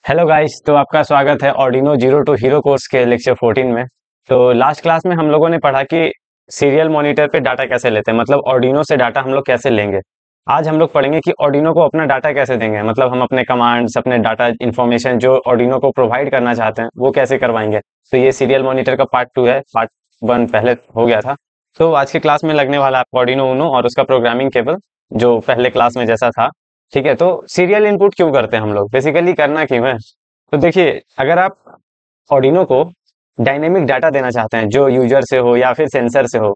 Hello guys, तो आपका स्वागत है Arduino zero to hero course के लेक्चर 14 में। तो लास्ट क्लास में हम लोगों ने पढ़ा कि सीरियल मॉनिटर पे डाटा कैसे लेते हैं, मतलब ऑर्डिनो से डाटा हम लोग कैसे लेंगे। आज हम लोग पढ़ेंगे कि ऑर्डिनो को अपना डाटा कैसे देंगे, मतलब हम अपने कमांड्स, अपने डाटा इन्फॉर्मेशन जो ऑर्डिनो को प्रोवाइड करना चाहते हैं वो कैसे करवाएंगे। तो ये सीरियल मॉनिटर का पार्ट 2 है, पार्ट 1 पहले हो गया था। तो आज की क्लास में लगने वाला है ऑर्डिनो उनो और उसका प्रोग्रामिंग केबल, जो पहले क्लास में जैसा था। ठीक है, तो सीरियल इनपुट क्यों करते हैं हम लोग, बेसिकली करना क्यों है। तो देखिए, अगर आप ऑर्डिनो को डायनेमिक डाटा देना चाहते हैं जो यूजर से हो या फिर सेंसर से हो,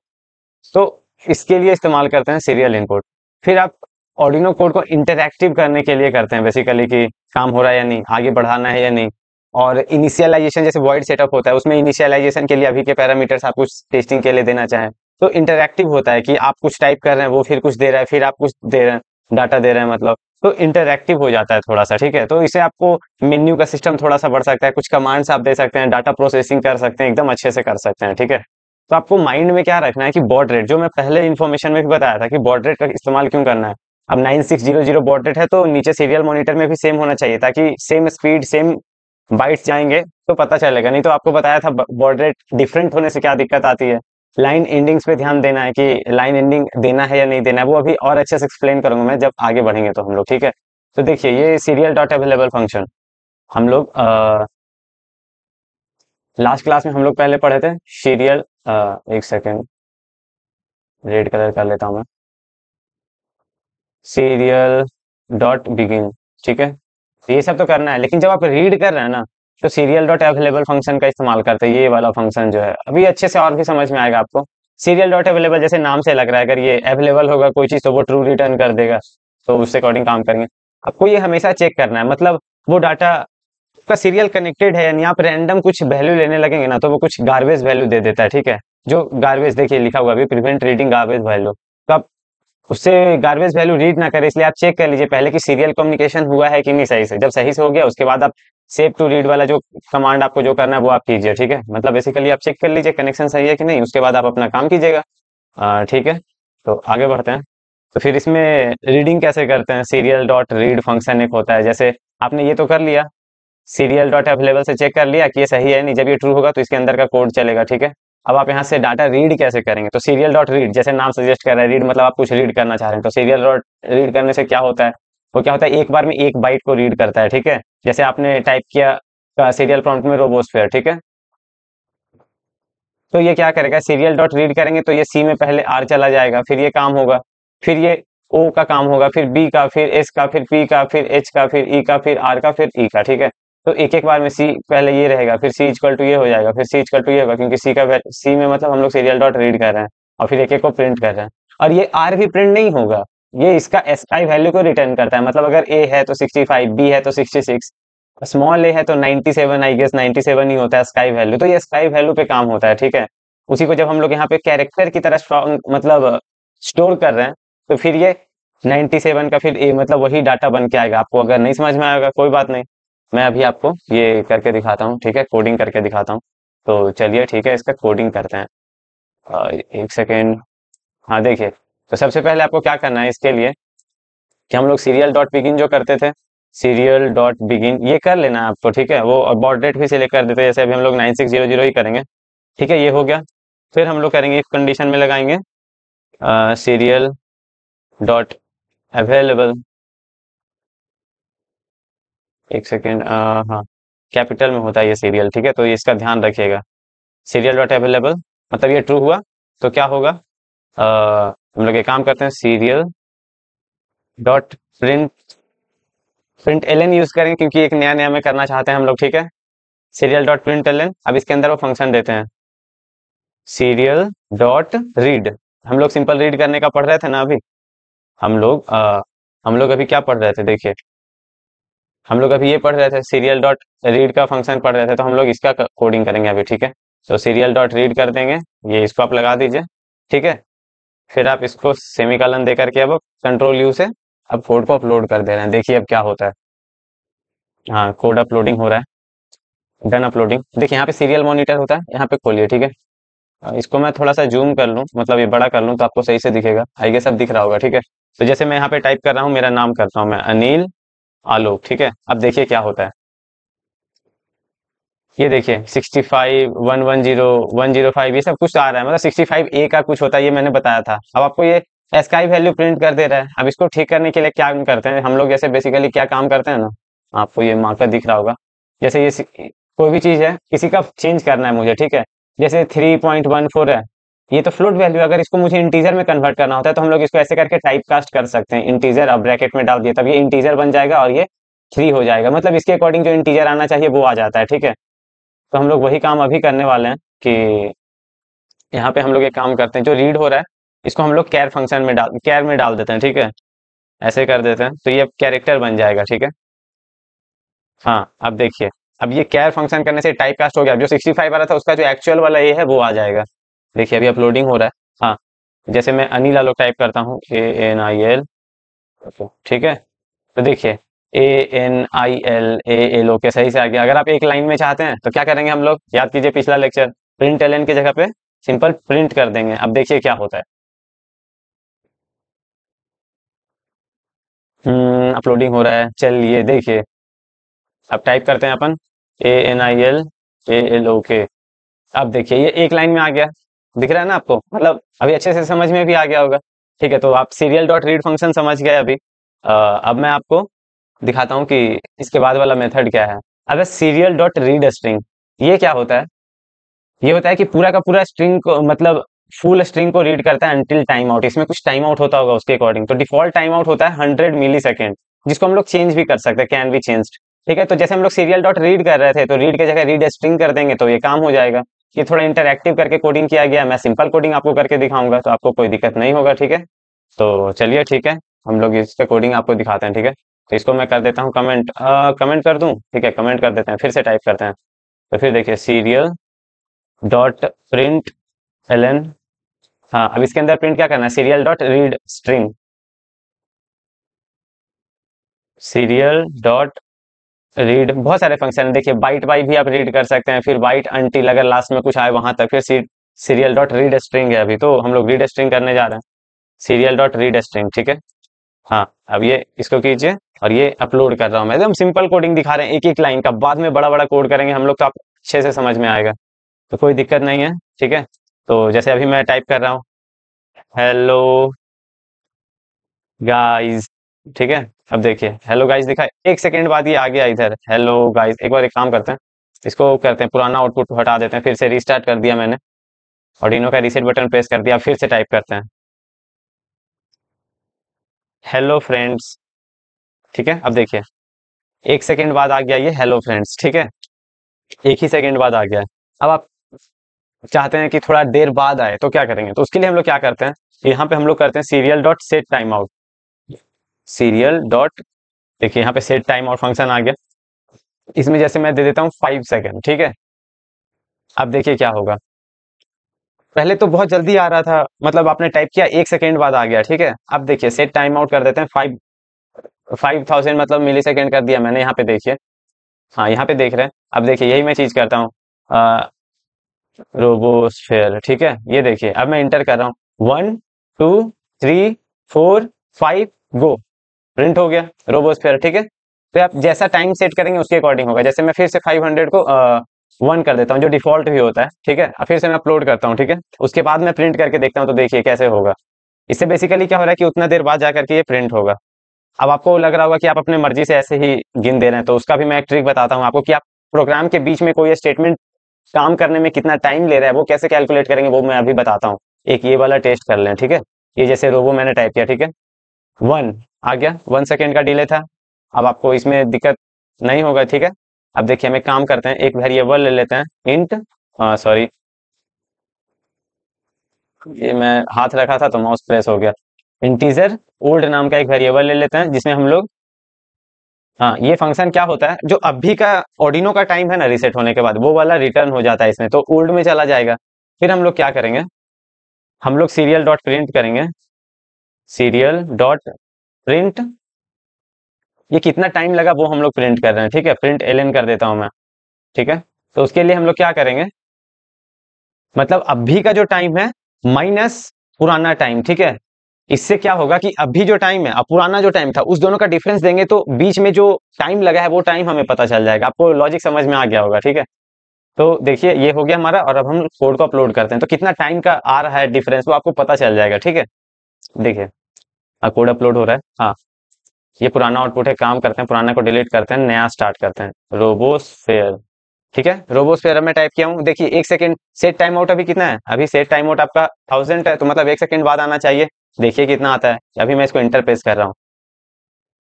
तो इसके लिए इस्तेमाल करते हैं सीरियल इनपुट। फिर आप ऑर्डिनो कोड को इंटरैक्टिव करने के लिए करते हैं, बेसिकली कि काम हो रहा है या नहीं, आगे बढ़ाना है या नहीं। और इनिशियलाइजेशन जैसे वॉइड सेटअप होता है, उसमें इनिशियलाइजेशन के लिए अभी के पैरामीटर्स आप कुछ टेस्टिंग के लिए देना चाहें, तो इंटरैक्टिव होता है कि आप कुछ टाइप कर रहे हैं, वो फिर कुछ दे रहा है, फिर आप कुछ दे रहे हैं, डाटा दे रहे हैं मतलब। तो इंटरैक्टिव हो जाता है थोड़ा सा। ठीक है, तो इसे आपको मेन्यू का सिस्टम थोड़ा सा बढ़ सकता है, कुछ कमांड्स आप दे सकते हैं, डाटा प्रोसेसिंग कर सकते हैं, एकदम अच्छे से कर सकते हैं। ठीक है, तो आपको माइंड में क्या रखना है कि बॉड रेट, जो मैं पहले इन्फॉर्मेशन में भी बताया था कि बॉड रेट का इस्तेमाल क्यों करना है। अब 9600 बॉड रेट है, तो नीचे सीरियल मॉनिटर में भी सेम होना चाहिए, ताकि सेम स्पीड सेम बाइट्स जाएंगे तो पता चलेगा। नहीं तो आपको बताया था बॉड रेट डिफरेंट होने से क्या दिक्कत आती है। लाइन एंडिंग्स पे ध्यान देना है कि लाइन एंडिंग देना है या नहीं देना है, वो अभी और अच्छे से एक्सप्लेन करूंगा मैं जब आगे बढ़ेंगे तो हम लोग। ठीक है, तो देखिए ये सीरियल डॉट अवेलेबल फंक्शन हम लोग लास्ट क्लास में हम लोग पहले पढ़े थे। सीरियल, एक सेकेंड, रेड कलर कर लेता हूँ मैं। सीरियल डॉट बिगिन, ठीक है, तो ये सब तो करना है, लेकिन जब आप रीड कर रहे हैं ना, तो सीरियल डॉट अवेलेबल फंक्शन का इस्तेमाल करते हैं। ये वाला फंक्शन जो है अभी अच्छे से और भी समझ में आएगा आपको। सीरियल डॉट अवेलेबल जैसे नाम से लग रहा है, अगर ये अवेलेबल होगा कोई चीज तो वो ट्रू रिटर्न कर देगा, तो उससे अकॉर्डिंग काम करेंगे। आपको ये हमेशा चेक करना है, मतलब वो डाटा का सीरियल कनेक्टेड है, यानी आप रैंडम कुछ वैल्यू लेने लगेंगे ना, तो वो कुछ गार्बेज वैल्यू दे देता है। ठीक है, जो गार्बेज देखिए लिखा हुआ अभी, प्रिवेंट रीडिंग गार्बेज वैल्यू। तो आप उससे गार्बेज वैल्यू रीड ना करें, इसलिए आप चेक कर लीजिए पहले कि सीरियल कम्युनिकेशन हुआ है कि नहीं सही से। जब सही से हो गया उसके बाद आप सेव टू रीड वाला जो कमांड आपको जो करना है वो आप कीजिए। ठीक है, मतलब बेसिकली आप चेक कर लीजिए कनेक्शन सही है कि नहीं, उसके बाद आप अपना काम कीजिएगा। ठीक है, तो आगे बढ़ते हैं। तो फिर इसमें रीडिंग कैसे करते हैं, सीरियल डॉट रीड फंक्शन एक होता है। जैसे आपने ये तो कर लिया, सीरियल डॉट अवेलेबल से चेक कर लिया कि ये सही है नहीं, जब ये ट्रू होगा तो इसके अंदर का कोड चलेगा। ठीक है, अब आप यहाँ से डाटा रीड कैसे करेंगे, तो सीरियल डॉट रीड, जैसे नाम सजेस्ट कर रहा है रीड, मतलब आप कुछ रीड करना चाह रहे हैं, तो सीरियल डॉट रीड करने से क्या होता है, वो क्या होता है, एक बार में एक बाइट को रीड करता है। ठीक है, जैसे आपने टाइप किया सीरियल प्रॉम्प्ट में रोबोस्फेयर, ठीक है, तो ये क्या करेगा, सीरियल डॉट रीड करेंगे तो ये सी में पहले आर चला जाएगा, फिर ये काम होगा, फिर ये ओ का काम होगा, फिर बी का, फिर एस का, फिर पी का, फिर एच का, फिर ई का, फिर आर का, फिर ई का। ठीक है, तो एक एक बार में सी पहले ये रहेगा, फिर सी इक्वल टू ये हो जाएगा, फिर सी इक्वल टू ये होगा, क्योंकि सी में मतलब हम लोग सीरियल डॉट रीड कर रहे हैं, और फिर एक एक को प्रिंट कर रहे हैं। और ये आर भी प्रिंट नहीं होगा, ये इसका एसआई वैल्यू को रिटर्न करता है, मतलब अगर ए है तो 65, बी है तो 66, स्मॉल ए है तो 97, आई गेस 97 ही होता है स्काई वैल्यू, तो ये स्काई वैल्यू पे काम होता है। ठीक है, उसी को जब हम लोग यहाँ पे कैरेक्टर की तरह स्ट्रॉन्ग मतलब स्टोर कर रहे हैं, तो फिर ये 97 का फिर ए मतलब वही डाटा बन के आएगा। आपको अगर नहीं समझ में आएगा कोई बात नहीं, मैं अभी आपको ये करके दिखाता हूँ। ठीक है, कोडिंग करके दिखाता हूँ। तो चलिए ठीक है, इसका कोडिंग करते हैं। एक सेकेंड। हाँ देखिए, तो सबसे पहले आपको क्या करना है इसके लिए कि हम लोग सीरियल डॉट बिगिन जो करते थे, सीरियल डॉट बिगिन ये कर लेना है आपको। ठीक है, वो और बॉर्ड रेट भी सिलेक्ट कर देते हैं, जैसे अभी हम लोग 9600 ही करेंगे। ठीक है, ये हो गया। फिर हम लोग करेंगे इफ कंडीशन में लगाएंगे सीरियल डॉट अवेलेबल, एक सेकेंड, हाँ, कैपिटल में होता है ये सीरियल। ठीक है, तो ये इसका ध्यान रखिएगा, सीरियल डॉट अवेलेबल, मतलब ये ट्रू हुआ तो क्या होगा, हम लोग एक काम करते हैं, serial dot print, print L N use करेंगे क्योंकि एक नया नया में करना चाहते हैं हम लोग। ठीक है, serial dot print L N, अब इसके अंदर वो फंक्शन देते हैं सीरियल डॉट रीड। हम लोग सिंपल रीड करने का पढ़ रहे थे ना अभी, हम लोग अभी क्या पढ़ रहे थे देखिए, हम लोग अभी ये पढ़ रहे थे सीरियल डॉट रीड का फंक्शन पढ़ रहे थे, तो हम लोग इसका कोडिंग करेंगे अभी। ठीक है, तो सीरियल डॉट रीड कर देंगे, ये इसको आप लगा दीजिए। ठीक है, फिर आप इसको सेमीकोलन दे करके अब कंट्रोल यू से अब कोड को अपलोड कर दे रहे हैं। देखिए अब क्या होता है, हाँ कोड अपलोडिंग हो रहा है, डन अपलोडिंग। देखिए यहाँ पे सीरियल मॉनिटर होता है, यहाँ पे खोलिए। ठीक है, इसको मैं थोड़ा सा जूम कर लूँ, मतलब ये बड़ा कर लूँ तो आपको सही से दिखेगा, आई गेस अब दिख रहा होगा। ठीक है, तो जैसे मैं यहाँ पे टाइप कर रहा हूँ, मेरा नाम करता हूँ मैं अनिल आलोक। ठीक है, अब देखिए क्या होता है, ये देखिए 65 110 105 ये सब कुछ आ रहा है, मतलब 65A का कुछ होता है, ये मैंने बताया था। अब आपको ये एस्काई वैल्यू प्रिंट कर दे रहा है। अब इसको ठीक करने के लिए क्या करते हैं हम लोग, जैसे बेसिकली क्या काम करते हैं ना, आपको ये मार्कर दिख रहा होगा। जैसे ये कोई भी चीज है, किसी का चेंज करना है मुझे, ठीक है। जैसे 3.14 है, ये तो फ्लोट वैल्यू, अगर इसको मुझे इंटीजर में कन्वर्ट करना होता है तो हम लोग इसको ऐसे करके टाइप कास्ट कर सकते हैं, इंटीजर अब ब्रैकेट में डाल दिया, तब ये इंटीजर बन जाएगा और ये 3 हो जाएगा, मतलब इसके अकॉर्डिंग जो इंटीजर आना चाहिए वो आ जाता है, ठीक है। तो हम लोग वही काम अभी करने वाले हैं कि यहाँ पे हम लोग एक काम करते हैं, जो रीड हो रहा है इसको हम लोग कैर में डाल देते हैं, ठीक है। ऐसे कर देते हैं तो ये कैरेक्टर बन जाएगा, ठीक है। हाँ, अब देखिए, अब ये कैर फंक्शन करने से टाइप कास्ट हो गया। जो 65 आ रहा था उसका जो एक्चुअल वाला ये है वो आ जाएगा। देखिए अभी अपलोडिंग हो रहा है। हाँ, जैसे मैं अनिल आलोक टाइप करता हूँ, ANIL, ठीक है। तो देखिए ANIL के सही से आ गया। अगर आप एक लाइन में चाहते हैं तो क्या करेंगे हम लोग, याद कीजिए पिछला लेक्चर, प्रिंट एलन की जगह पे सिंपल प्रिंट कर देंगे। अब देखिए क्या होता है। अपलोडिंग हो रहा है, चलिए देखिए। अब टाइप करते हैं अपन ANIL अब देखिए ये एक लाइन में आ गया, दिख रहा है ना आपको, मतलब अभी अच्छे से समझ में भी आ गया होगा। ठीक है, तो आप सीरियल डॉट रीड फंक्शन समझ गए अभी। अब मैं आपको दिखाता हूँ कि इसके बाद वाला मेथड क्या है। अब सीरियल डॉट रीड स्ट्रिंग, ये क्या होता है, ये होता है कि पूरा का पूरा स्ट्रिंग को, मतलब फुल स्ट्रिंग को रीड करता है अंटिल टाइम आउट। इसमें कुछ टाइम आउट होता होगा उसके अकॉर्डिंग, तो डिफॉल्ट टाइम आउट होता है 100 मिली सेकेंड, जिसको हम लोग चेंज भी कर सकते हैं, कैन बी चेंज। ठीक है, तो जैसे हम लोग सीरियल डॉट रीड कर रहे थे तो रीड की जगह रीड स्ट्रिंग कर देंगे तो ये काम हो जाएगा। ये थोड़ा इंटरएक्टिव करके कोडिंग किया गया, मैं सिंपल कोडिंग आपको करके दिखाऊंगा तो आपको कोई दिक्कत नहीं होगा, ठीक है। तो चलिए ठीक है, हम लोग इसका कोडिंग आपको दिखाते हैं, ठीक है। तो इसको मैं कर देता हूँ कमेंट, कमेंट कर दूं, ठीक है, कमेंट कर देते हैं, फिर से टाइप करते हैं। तो फिर देखिए सीरियल डॉट प्रिंट एलन, हाँ अब इसके अंदर प्रिंट क्या करना है, serial dot read string, serial dot read, बहुत सारे फंक्शन है देखिए, बाइट बाई भी आप रीड कर सकते हैं, फिर बाइट अनटिल अगर लास्ट में कुछ आए वहां तक, फिर सीरियल डॉट रीड स्ट्रिंग है, अभी तो हम लोग रीड स्ट्रिंग करने जा रहे हैं, सीरियल डॉट रीड स्ट्रिंग, ठीक है। हाँ, अब ये इसको कीजिए और ये अपलोड कर रहा हूँ मैं, एकदम सिंपल कोडिंग दिखा रहे हैं एक एक लाइन का, बाद में बड़ा बड़ा कोड करेंगे हम लोग तो आप अच्छे से समझ में आएगा, तो कोई दिक्कत नहीं है, ठीक है। तो जैसे अभी मैं टाइप कर रहा हूँ, हेलो गाइस, ठीक है। अब देखिए हेलो गाइस दिखा, एक सेकंड बाद ये आ गया इधर, हेलो गाइस। एक बार एक काम करते हैं, इसको करते हैं पुराना आउटपुट हटा देते हैं, फिर से रीस्टार्ट कर दिया मैंने, ऑर्डिनो का रीसेट बटन प्रेस कर दिया, फिर से टाइप करते हैं, हेलो फ्रेंड्स, ठीक है। अब देखिए एक सेकंड बाद आ गया ये हेलो फ्रेंड्स, ठीक है, एक ही सेकंड बाद आ गया है। अब आप चाहते हैं कि थोड़ा देर बाद आए तो क्या करेंगे, तो उसके लिए हम लोग क्या करते हैं, यहाँ पे हम लोग करते हैं serial dot set time out, serial dot, देखिए यहाँ पे सेट टाइम आउट फंक्शन आ गया, इसमें जैसे मैं दे देता हूँ 5 सेकंड, ठीक है। अब देखिए क्या होगा, पहले तो बहुत जल्दी आ रहा था, मतलब आपने टाइप किया 1 सेकंड बाद आ गया, ठीक है। अब देखिए सेट टाइम आउट कर देते हैं 5000 मतलब मिली सेकेंड कर दिया मैंने, यहाँ पे देखिए, हाँ यहाँ पे देख रहे हैं। अब देखिए यही मैं चीज करता हूँ, रोबोस्फेयर, ठीक है। ये देखिए अब मैं इंटर कर रहा हूँ 1 2 3 4 5 गो, प्रिंट हो गया रोबोस्फेयर, ठीक है। तो आप जैसा टाइम सेट करेंगे उसके अकॉर्डिंग होगा, जैसे मैं फिर से 500 को 1 कर देता हूँ, जो डिफॉल्ट भी होता है, ठीक है। अब फिर से मैं अपलोड करता हूँ, ठीक है। उसके बाद मैं प्रिंट करके देखता हूँ तो देखिए कैसे होगा। इससे बेसिकली क्या हो रहा है कि उतना देर बाद जाकर के ये प्रिंट होगा। अब आपको लग रहा होगा कि आप अपने मर्जी से ऐसे ही गिन दे रहे हैं, तो उसका भी मैं एक ट्रिक बताता हूँ आपको कि आप प्रोग्राम के बीच में कोई स्टेटमेंट काम करने में कितना टाइम ले रहा है वो कैसे कैलकुलेट करेंगे, वो मैं अभी बताता हूँ। एक ये वाला टेस्ट कर लें, ठीक है। ये जैसे रोबो मैंने टाइप किया, ठीक है, 1 आ गया, 1 सेकेंड का डिले था। अब आपको इसमें दिक्कत नहीं होगा, ठीक है। अब देखिए हम एक काम करते हैं, एक वेरिएबल ले लेते हैं इंट, सॉरी ये मैं हाथ रखा था तो माउस प्रेस हो गया, इंटीजर ओल्ड नाम का एक वेरिएबल ले लेते हैं जिसमें हम लोग, हाँ ये फंक्शन क्या होता है, जो अभी का ऑर्डिनो का टाइम है ना रीसेट होने के बाद वो वाला रिटर्न हो जाता है इसमें, तो ओल्ड में चला जाएगा। फिर हम लोग क्या करेंगे, हम लोग सीरियल डॉट प्रिंट करेंगे, सीरियल डॉट प्रिंट, ये कितना टाइम लगा वो हम लोग प्रिंट कर रहे हैं, ठीक है। प्रिंट एलएन कर देता हूं मैं, ठीक है। तो उसके लिए हम लोग क्या करेंगे, मतलब अभी का जो टाइम है माइनस पुराना टाइम, ठीक है। इससे क्या होगा कि अभी जो टाइम है और पुराना जो टाइम था उस दोनों का डिफरेंस देंगे तो बीच में जो टाइम लगा है वो टाइम हमें पता चल जाएगा। आपको लॉजिक समझ में आ गया होगा, ठीक है। तो देखिए ये हो गया हमारा, और अब हम कोड को अपलोड करते हैं तो कितना टाइम का आ रहा है डिफरेंस वो आपको पता चल जाएगा। ठीक है, देखिए कोड अपलोड हो रहा है। हाँ, ये पुराना आउटपुट है, काम करते हैं, पुराना को डिलीट करते हैं, नया स्टार्ट करते हैं, रोबोस्फेयर। ठीक है, रोबोस्फेयर मैं टाइप किया हूँ। देखिए 1 सेकंड सेट टाइम आउट अभी कितना है, अभी सेट टाइम आउट आपका 1000 है, तो मतलब 1 सेकंड बाद आना चाहिए। देखिए कितना आता है, अभी मैं इसको इंटर प्रेस कर रहा हूँ।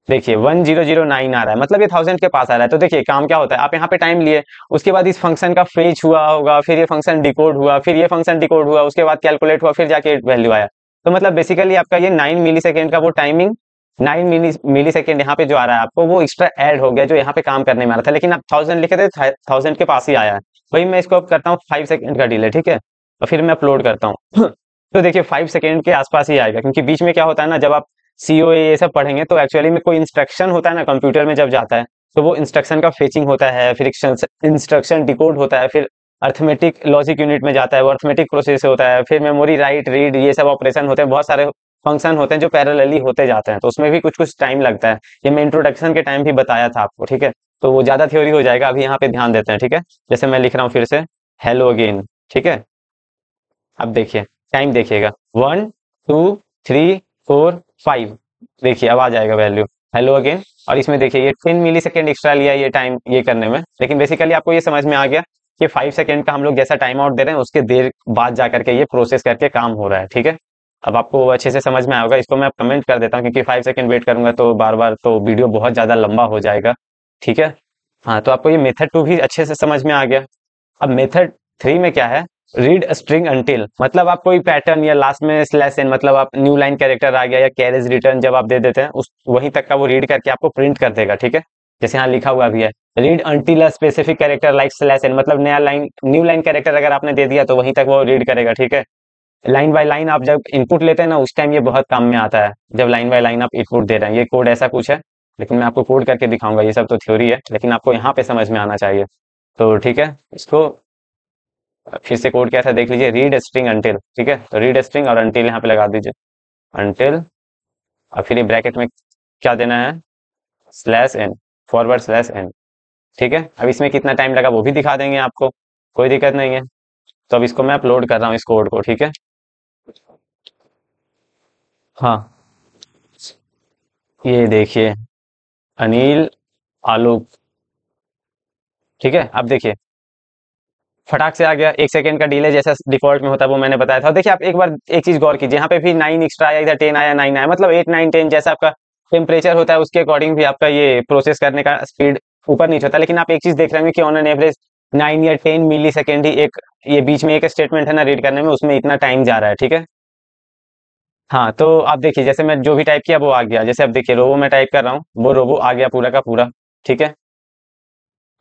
देखिए 1009 आ रहा है, मतलब ये 1000 के पास आ रहा है। तो देखिए काम क्या होता है, आप यहाँ पे टाइम लिए, उसके बाद इस फंक्शन का फेच हुआ होगा, फिर ये फंक्शन डिकोड हुआ, फिर ये फंक्शन डिकोड हुआ, उसके बाद कैलकुलेट हुआ, फिर जाके वैल्यू आया। तो मतलब बेसिकली आपका ये 9 मिली सेकेंड का वो टाइमिंग, 9 मिली सेकेंड यहाँ पे जो आ रहा है आपको, वो एक्स्ट्रा ऐड हो गया जो यहाँ पे काम करने में आ रहा था, लेकिन आप 1000 लिखे थे, 1000 के पास ही आया है। वही मैं इसको अब करता हूँ 5 सेकेंड का डिले। ठीक है, और फिर मैं अपलोड करता हूँ तो देखिए 5 सेकेंड के आसपास ही आएगा, क्योंकि बीच में क्या होता है ना, जब आप सीओए ये सब पढ़ेंगे तो एक्चुअली में कोई इंस्ट्रक्शन होता है ना कंप्यूटर में जब जाता है, तो वो इंस्ट्रक्शन का फेचिंग होता है, फिर इंस्ट्रक्शन डिकोड होता है, फिर अर्थमेटिक लॉजिक यूनिट में जाता है, वो अर्थमेटिक प्रोसेस होता है, फिर मेमोरी राइट रीड ये सब ऑपरेशन होते हैं, बहुत सारे फंक्शन होते हैं जो पैरेलली होते जाते हैं, तो उसमें भी कुछ कुछ टाइम लगता है। ये मैं इंट्रोडक्शन के टाइम भी बताया था आपको। ठीक है, तो वो ज्यादा थ्योरी हो जाएगा, अभी यहाँ पे ध्यान देते हैं। ठीक है, जैसे मैं लिख रहा हूँ फिर से, हेलो अगेन। ठीक है, अब देखिए टाइम देखिएगा, 1 2 3 4 5। देखिए अब आ जाएगा वैल्यू, हेलो अगेन। और इसमें देखिए ये 10 मिली सेकेंड एक्स्ट्रा लिया ये टाइम ये करने में, लेकिन बेसिकली आपको ये समझ में आ गया कि 5 सेकेंड का हम लोग जैसा टाइम आउट दे रहे हैं उसके देर बाद जा करके ये प्रोसेस करके काम हो रहा है। ठीक है, अब आपको अच्छे से समझ में आएगा। इसको मैं कमेंट कर देता हूँ, क्योंकि 5 सेकेंड वेट करूंगा तो बार बार तो वीडियो बहुत ज्यादा लंबा हो जाएगा। ठीक है, हाँ, तो आपको ये मेथड 2 भी अच्छे से समझ में आ गया। अब मेथड 3 में क्या है, रीड स्ट्रिंग अंटिल, मतलब आप कोई पैटर्न या लास्ट में स्लैश एन, मतलब आप न्यू लाइन कैरेक्टर आ गया या कैरेज रिटर्न जब आप दे देते हैं उस वहीं तक का वो रीड करके आपको प्रिंट कर देगा। ठीक है, जैसे यहाँ लिखा हुआ भी है, read until a specific character like slash N, मतलब नया लाइन न्यू लाइन कैरेक्टर अगर आपने दे दिया तो वहीं तक वो रीड करेगा। ठीक है, लाइन बाय लाइन आप जब इनपुट लेते हैं ना उस टाइम ये बहुत काम में आता है, जब लाइन बाय लाइन आप इनपुट दे रहे हैं। ये कोड ऐसा कुछ है, लेकिन मैं आपको कोड करके दिखाऊंगा, ये सब तो थ्योरी है, लेकिन आपको यहाँ पे समझ में आना चाहिए। तो ठीक है, इसको फिर से कोड क्या था देख लीजिए, रीड स्ट्रिंग अंटिल। ठीक है, तो रीड स्ट्रिंग और अंटिल यहाँ पे लगा दीजिए, अंटिल, और फिर ये ब्रैकेट में क्या देना है, slash N, forward slash N. ठीक है, अब इसमें कितना टाइम लगा वो भी दिखा देंगे आपको, कोई दिक्कत नहीं है। तो अब इसको मैं अपलोड कर रहा हूँ इस कोड को। ठीक है, हाँ, ये देखिए अनिल आलोक। ठीक है, अब देखिए फटाक से आ गया, 1 सेकंड का डिले जैसा डिफॉल्ट में होता है वो मैंने बताया था। देखिए आप एक बार एक चीज गौर कीजिए, यहाँ पे भी 9 एक्स्ट्रा आया, इधर 10 आया, 9 आया, मतलब 8 9 10 जैसा आपका टेम्परेचर होता है उसके अकॉर्डिंग भी आपका ये प्रोसेस करने का स्पीड ऊपर नीचे होता है। लेकिन आप एक चीज देख रहे होंगे कि ऑन एन एवरेज 9 या 10 मिली सेकेंड ही एक ये बीच में एक स्टेटमेंट है ना रीड करने में, उसमें इतना टाइम जा रहा है। ठीक है, हाँ, तो आप देखिए जैसे मैं जो भी टाइप किया वो आ गया, जैसे अब देखिए रोबो मैं टाइप कर रहा हूँ, वो रोबो आ गया पूरा का पूरा। ठीक है,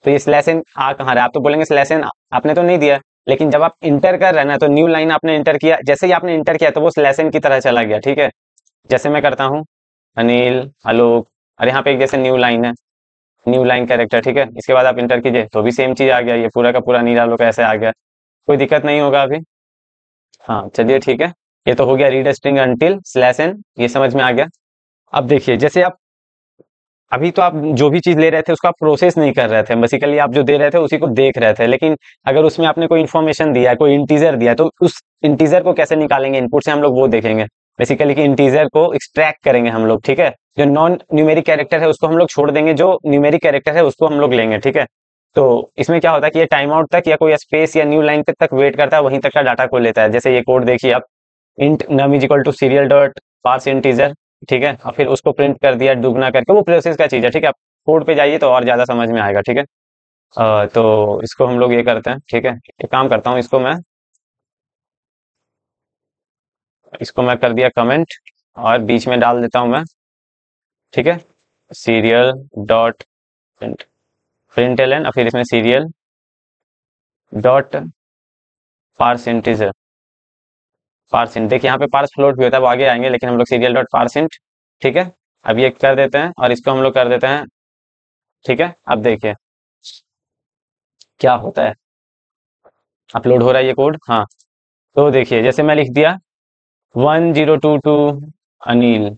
तो ये स्लैश एन आ कहाँ रहा है, आप तो बोलेंगे स्लैश एन आपने तो नहीं दिया, लेकिन जब आप इंटर कर रहे हैं ना तो न्यू लाइन आपने इंटर किया, जैसे ही आपने इंटर किया तो वो स्लैश एन की तरह चला गया। ठीक है, जैसे मैं करता हूँ अनिल आलोक, और यहाँ पे एक जैसे न्यू लाइन है, न्यू लाइन कैरेक्टर। ठीक है, इसके बाद आप इंटर कीजिए तो भी सेम चीज आ गया, ये पूरा का पूरा नील आलोक ऐसे आ गया, कोई दिक्कत नहीं होगा अभी। हाँ चलिए ठीक है, ये तो हो गया read string until slash N, ये समझ में आ गया। अब देखिए जैसे आप अभी तो आप जो भी चीज ले रहे थे उसको आप प्रोसेस नहीं कर रहे थे, बेसिकली आप जो दे रहे थे उसी को देख रहे थे, लेकिन अगर उसमें आपने कोई इन्फॉर्मेशन दिया है, कोई इंटीजर दिया है, तो उस इंटीजर को कैसे निकालेंगे इनपुट से हम लोग वो देखेंगे। बेसिकली कि इंटीजर को एक्सट्रैक्ट करेंगे हम लोग। ठीक है, जो नॉन न्यूमेरिक कैरेक्टर है उसको हम लोग छोड़ देंगे, जो न्यूमेरिक कैरेक्टर है उसको हम लोग लेंगे। ठीक है, तो इसमें क्या होता है कि ये टाइम आउट तक या कोई स्पेस या न्यू लाइन तक वेट करता है, वहीं तक का डाटा को लेता है। जैसे ये कोड देखिए आप, int num is equal to serial dot parse integer. ठीक है, और फिर उसको प्रिंट कर दिया दुगना करके, वो प्रोसेस का चीज है। ठीक है, आप कोड पे जाइए तो और ज्यादा समझ में आएगा। ठीक है, तो इसको हम लोग ये करते हैं। ठीक है, एक काम करता हूँ, इसको मैं कर दिया कमेंट, और बीच में डाल देता हूँ मैं। ठीक है, serial dot print L N, और फिर इसमें serial dot parse integer, parse int. देखिए यहाँ पे पार्स फ्लोट भी होता है, वो आगे आएंगे, लेकिन हम लोग सीरियल डॉट पार्स इंट। ठीक है, अब ये कर देते हैं और इसको हम लोग कर देते हैं। ठीक है, अब देखिए क्या होता है, अपलोड हो रहा है ये कोड। हाँ, तो देखिए जैसे मैं लिख दिया 1022 अनिल।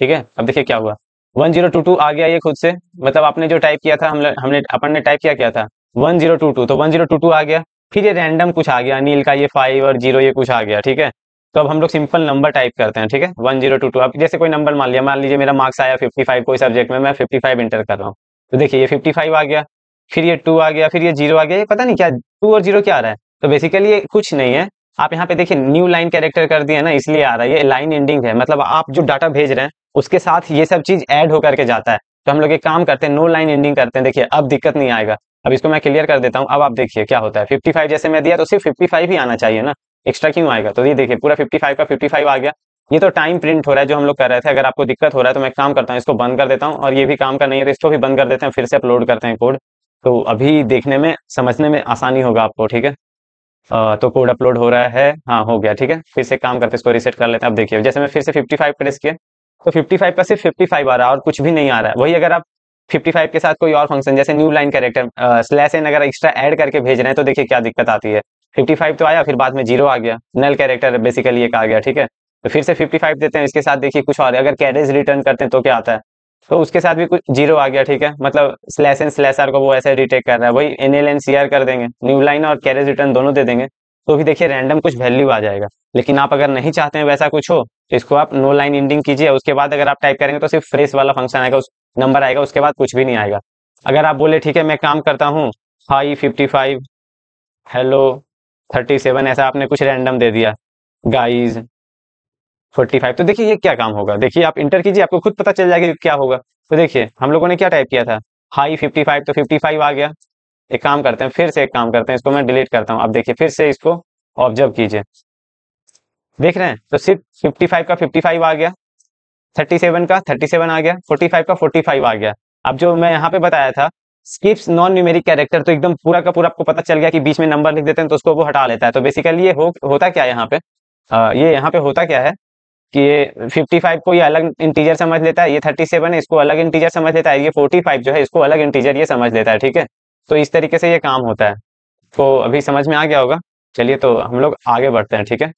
ठीक है, अब देखिए क्या हुआ, 1022 आ गया ये खुद से, मतलब आपने जो टाइप किया था, हमने हमने अपन ने टाइप किया क्या था, 1022, तो 1022 आ गया। फिर ये रैंडम कुछ आ गया, अनिल का ये 5 और 0 ये कुछ आ गया, ठीक है। तो अब हम लोग सिंपल नंबर टाइप करते हैं, ठीक है। 1022, अब जैसे कोई नंबर मान लिया, मान लीजिए मेरा मार्क्स आया 55 कोई सब्जेक्ट में, मैं 55 इंटर कर रहा हूँ। तो देखिए ये 55 आ गया, फिर ये 2 आ गया, फिर ये 0 आ गया, ये पता नहीं क्या 2 और 0 क्या आ रहा है। तो बेसिकली ये कुछ नहीं है, आप यहाँ पे देखिए न्यू लाइन कैरेक्टर कर दिया ना, इसलिए आ रहा है। ये लाइन एंडिंग है, मतलब आप जो डाटा भेज रहे हैं उसके साथ ये सब चीज ऐड होकर के जाता है। तो हम लोग एक काम करते हैं, नो लाइन एंडिंग करते हैं। देखिए अब दिक्कत नहीं आएगा। अब इसको मैं क्लियर कर देता हूँ। अब आप देखिए क्या होता है, 55 जैसे मैं दिया तो सिर्फ 55 ही आना चाहिए ना, एक्स्ट्रा क्यों आएगा। तो ये देखिए पूरा 55 का 55 आ गया। ये तो टाइम प्रिंट हो रहा है जो हम लोग कर रहे थे। अगर आपको दिक्कत हो रहा है तो मैं काम करता हूँ, इसको बंद कर देता हूँ, और ये भी काम का नहीं है तो इसको भी बंद कर देते हैं, फिर से अपलोड करते हैं कोड। तो अभी देखने में समझने में आसानी होगा आपको, ठीक है। तो कोड अपलोड हो रहा है, हाँ हो गया, ठीक है। फिर से काम करते हैं, इसको रीसेट कर लेते हैं। अब देखिए जैसे मैं फिर से 55 प्रेस किया तो 55 का सिर्फ 55 आ रहा है और कुछ भी नहीं आ रहा है। वही अगर आप 55 के साथ कोई और फंक्शन जैसे new line character slash N अगर एक्स्ट्रा ऐड करके भेज रहे हैं तो देखिए क्या दिक्कत आती है। 55 तो आया, फिर बाद में 0 आ गया, नल कैरेक्टर बेसिकली एक आ गया, ठीक है। तो फिर से 55 देते हैं, इसके साथ देखिए कुछ और, अगर कैरेज रिटर्न करते हैं तो क्या आता है, तो उसके साथ भी कुछ 0 आ गया, ठीक है। मतलब स्लैश एन स्लैश आर को वो ऐसे रिटेक कर रहा है, वही N L N C R कर देंगे, न्यू लाइन और कैरेज रिटर्न दोनों दे देंगे, तो भी देखिए रैंडम कुछ वैल्यू आ जाएगा। लेकिन आप अगर नहीं चाहते हैं वैसा कुछ हो तो इसको आप नो लाइन एंडिंग कीजिए, उसके बाद अगर आप टाइप करेंगे तो सिर्फ फ्रेश वाला फंक्शन आएगा, उस नंबर आएगा, उसके बाद कुछ भी नहीं आएगा। अगर आप बोले ठीक है मैं काम करता हूँ, हाई 55, हेलो 37, ऐसा आपने कुछ रैंडम दे दिया, गाइज 45, तो देखिए ये क्या काम होगा। देखिए आप इंटर कीजिए, आपको खुद पता चल जाएगा कि क्या होगा। तो देखिए हम लोगों ने क्या टाइप किया था, हाई 55, तो 55 आ गया। एक काम करते हैं, फिर से एक काम करते हैं, इसको मैं डिलीट करता हूँ। अब देखिए फिर से इसको ऑब्जर्व कीजिए, देख रहे हैं, तो सिर्फ 55 का 55 आ गया, 37 का 37 आ गया, 45 का 45 आ गया। अब जो मैं यहाँ पे बताया था स्किप्स नॉन न्यूमेरिक कैरेक्टर, तो एकदम पूरा का पूरा आपको पता चल गया कि बीच में नंबर लिख देते हैं तो उसको वो हटा लेता है। तो बेसिकली ये होता क्या है यहाँ पे, ये यहाँ पे होता क्या है कि ये 55 को ये अलग इंटीजर समझ लेता है, ये 37 है इसको अलग इंटीजर समझ लेता है, ये 45 जो है इसको अलग इंटीजर ये समझ लेता है, ठीक है। तो इस तरीके से ये काम होता है। तो अभी समझ में आ गया होगा। चलिए तो हम लोग आगे बढ़ते हैं, ठीक है।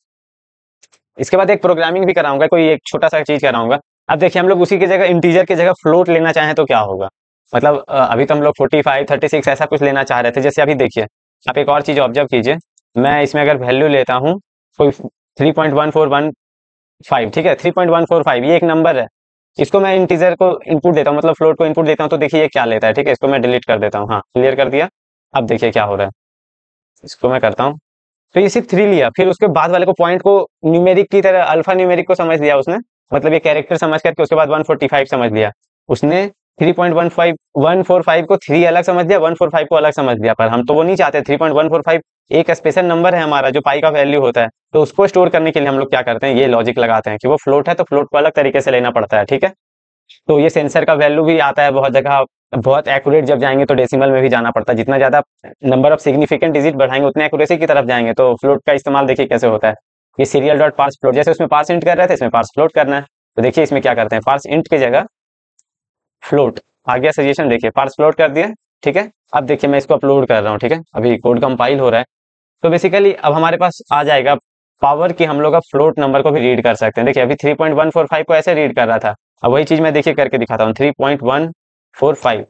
इसके बाद एक प्रोग्रामिंग भी कराऊंगा, कोई एक छोटा सा चीज कराऊंगा। अब देखिए हम लोग उसी की जगह इंटीजर की जगह फ्लोट लेना चाहें तो क्या होगा। मतलब अभी तो हम लोग 45 36 ऐसा कुछ लेना चाह रहे थे। जैसे अभी देखिए आप एक और चीज ऑब्जर्व कीजिए, मैं इसमें अगर वैल्यू लेता हूँ कोई 3.1415, ठीक है, 3.145 ये एक नंबर है, इसको मैं इंटीजर को इनपुट देता हूँ, मतलब फ्लोट को इनपुट देता हूँ, तो देखिए ये क्या लेता है, ठीक है। इसको मैं डिलीट कर देता हूँ, हाँ क्लियर कर दिया। अब देखिए क्या हो रहा है, इसको मैं करता हूँ। तो ये सिर्फ 3 लिया, फिर उसके बाद वाले को पॉइंट को न्यूमेरिक की तरह अल्फा न्यूमेरिक को समझ लिया उसने, मतलब ये कैरेक्टर समझ करके उसके बाद 145 समझ लिया उसने। 3.15 145 को 3 अलग समझ लिया, 145 को अलग समझ लिया, पर हम तो वो नहीं चाहते। 3.145 एक स्पेशल नंबर है हमारा जो पाई का वैल्यू होता है, तो उसको स्टोर करने के लिए हम लोग क्या करते हैं, ये लॉजिक लगाते हैं कि वो फ्लोट है तो फ्लोट को अलग तरीके से लेना पड़ता है, ठीक है। तो ये सेंसर का वैल्यू भी आता है बहुत जगह, बहुत एक्यूरेट जब जाएंगे तो डेसिमल में भी जाना पड़ता है। जितना ज्यादा नंबर ऑफ सिग्निफिकेंट डिजिट बढ़ाएंगे उतने एक्यूरेसी की तरफ जाएंगे। तो फ्लोट का इस्तेमाल देखिए कैसे होता है, ये सीरियल डॉट पार्स फ्लोट, जैसे उसमें पार्स इंट कर रहे थे इसमें पार्स फ्लोट करना है। तो देखिए इसमें क्या करते हैं, पार्स इंट की जगह फ्लोट आ गया सजेशन, देखिए पार्स फ्लोट कर दिया, ठीक है। अब देखिए मैं इसको अपलोड कर रहा हूँ, ठीक है, अभी कोड कंपाइल हो रहा है। तो बेसिकली अब हमारे पास आ जाएगा पावर की हम लोग अब फ्लोट नंबर को भी रीड कर सकते हैं। देखिए अभी 3.145 को ऐसे रीड कर रहा था, अब वही चीज मैं देखिए करके दिखाता हूँ। 3.145,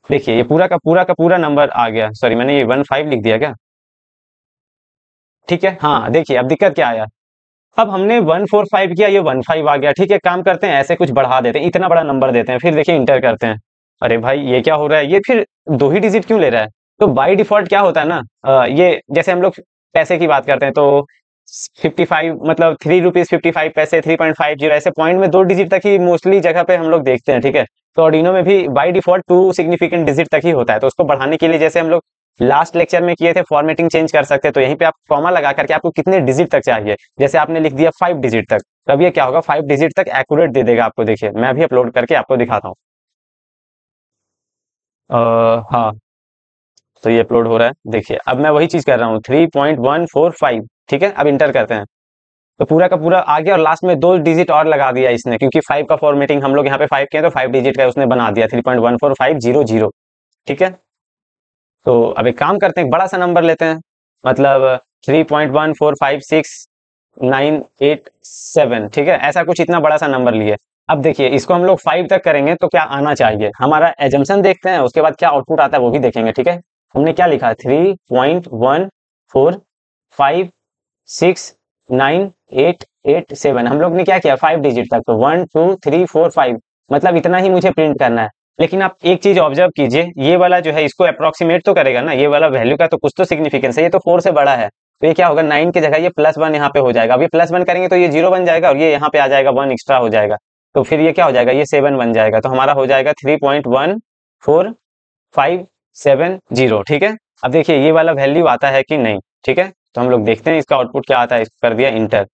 देखिए ये पूरा का पूरा नंबर आ गया। सॉरी मैंने ये 15 लिख दिया क्या, ठीक है। हाँ देखिए अब दिक्कत क्या आया, अब हमने 145 किया, ये 15 आ गया, ठीक है। काम करते हैं ऐसे कुछ बढ़ा देते हैं, इतना बड़ा नंबर देते हैं, फिर देखिए इंटर करते हैं। अरे भाई ये क्या हो रहा है, ये फिर 2 ही डिजिट क्यों ले रहा है। तो बाय डिफॉल्ट क्या होता है ना, ये जैसे हम लोग पैसे की बात करते हैं तो 55 मतलब 3 रुपीज 55 पैसे, 3.50 ऐसे पॉइंट में 2 डिजिट तक ही मोस्टली जगह पे हम लोग देखते हैं, ठीक है। तो ऑर्डिनो में भी बाय डिफॉल्ट 2 सिग्निफिकेंट डिजिट तक ही होता है। तो उसको बढ़ाने के लिए जैसे हम लोग लास्ट लेक्चर में किए थे फॉर्मेटिंग चेंज कर सकते हैं। तो यहीं पे आप कॉमा लगा करके आपको कितने डिजिट तक चाहिए, जैसे आपने लिख दिया 5 डिजिट तक, तब ये क्या होगा 5 डिजिट तक एक्यूरेट दे देगा आपको। देखिए मैं भी अपलोड करके आपको दिखाता हूँ। हाँ तो ये अपलोड हो रहा है, देखिए अब मैं वही चीज कर रहा हूँ 3.145, ठीक है। अब इंटर करते हैं तो पूरा का पूरा आ गया, और लास्ट में 2 डिजिट और लगा दिया इसने, क्योंकि 5 का फॉर्मेटिंग हम लोग यहाँ पे 5 किया तो 5 डिजिट का उसने बना दिया 3.14500, ठीक है। तो अब एक काम करते हैं, एक बड़ा सा नंबर लेते हैं, मतलब 3.1456987, ठीक है, ऐसा कुछ इतना बड़ा सा नंबर लिए। अब देखिए इसको हम लोग 5 तक करेंगे तो क्या आना चाहिए, हमारा एजम्पशन देखते हैं, उसके बाद क्या आउटपुट आता है वो भी देखेंगे, ठीक है। हमने क्या लिखा, 3.145698887। हम लोग ने क्या किया, 5 डिजिट तक, तो 1 2 3 4 5, मतलब इतना ही मुझे प्रिंट करना है। लेकिन आप एक चीज ऑब्जर्व कीजिए, ये वाला जो है इसको अप्रोक्सीमेट तो करेगा ना, ये वाला वैल्यू का तो कुछ तो सिग्निफिकेंस है, ये तो 4 से बड़ा है, तो ये क्या होगा, 9 की जगह ये +1 यहाँ पे हो जाएगा। अब ये +1 करेंगे तो ये 0 बन जाएगा, और ये यहाँ पे आ जाएगा 1 एक्स्ट्रा हो जाएगा, तो फिर ये क्या हो जाएगा, ये 7 बन जाएगा, तो हमारा हो जाएगा 3.14570। ठीक है, अब देखिए ये वाला वैल्यू आता है कि नहीं। ठीक है, तो हम लोग देखते हैं इसका आउटपुट क्या आता है, कर दिया इंटर।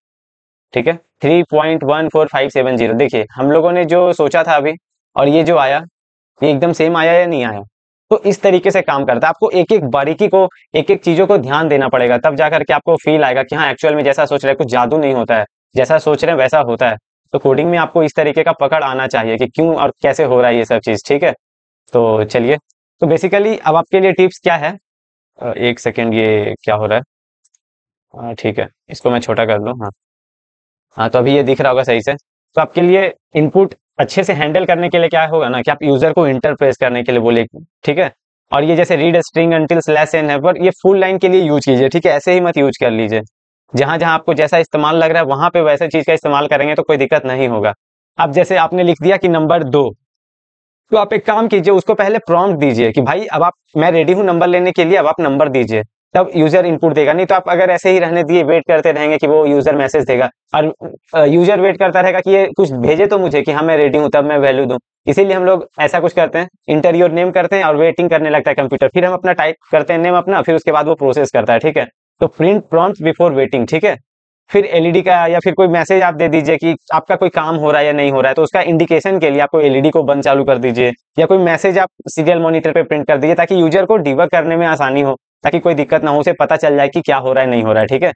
ठीक है, 3.14570। देखिए हम लोगों ने जो सोचा था अभी और ये जो आया, ये एकदम सेम आया या नहीं आया। तो इस तरीके से काम करता है, आपको एक एक बारीकी को, एक एक चीजों को ध्यान देना पड़ेगा, तब जाकर के आपको फील आएगा कि हाँ एक्चुअल में जैसा सोच रहे हैं कुछ जादू नहीं होता है, जैसा सोच रहे हैं वैसा होता है। तो कोडिंग में आपको इस तरीके का पकड़ आना चाहिए कि क्यों और कैसे हो रहा है ये सब चीज। ठीक है, तो चलिए, तो बेसिकली अब आपके लिए टिप्स क्या है, एक सेकेंड, ये क्या हो रहा है, ठीक है, इसको मैं छोटा कर दूं, हाँ। हाँ, तो अभी ये दिख रहा होगा सही से। तो आपके लिए इनपुट अच्छे से हैंडल करने के लिए क्या होगा ना, कि आप यूजर को इंटरप्रेस करने के लिए बोले। ठीक है, और ये जैसे read string until slash N है, पर ये फुल लाइन के लिए यूज कीजिए। ठीक है, ऐसे ही मत यूज कर लीजिए, जहां जहां आपको जैसा इस्तेमाल लग रहा है वहां पे वैसे चीज का इस्तेमाल करेंगे तो कोई दिक्कत नहीं होगा। अब जैसे आपने लिख दिया कि नंबर 2, तो आप एक काम कीजिए, उसको पहले प्रॉम्प्ट दीजिए कि भाई अब आप, मैं रेडी हूँ नंबर लेने के लिए, अब आप नंबर दीजिए, तब यूजर इनपुट देगा। नहीं तो आप अगर ऐसे ही रहने दिए, वेट करते रहेंगे कि वो यूजर मैसेज देगा, और यूजर वेट करता रहेगा कि ये कुछ भेजे तो मुझे कि हाँ मैं रेडी हूँ, तब मैं वैल्यू दूं। इसीलिए हम लोग ऐसा कुछ करते हैं, इंटर योर नेम करते हैं और वेटिंग करने लगता है कंप्यूटर, फिर हम अपना टाइप करते हैं नेम अपना, फिर उसके बाद वो प्रोसेस करता है। ठीक है, तो प्रिंट प्रॉम्प्ट बिफोर वेटिंग। ठीक है, फिर एलईडी का या फिर कोई मैसेज आप दे दीजिए कि आपका कोई काम हो रहा है या नहीं हो रहा है, तो उसका इंडिकेशन के लिए आपको एलईडी को बंद चालू कर दीजिए, या कोई मैसेज आप सीरियल मॉनिटर पे प्रिंट कर दीजिए, ताकि यूजर को डिबग करने में आसानी हो, ताकि कोई दिक्कत ना हो, उसे पता चल जाए कि क्या हो रहा है नहीं हो रहा है। ठीक है,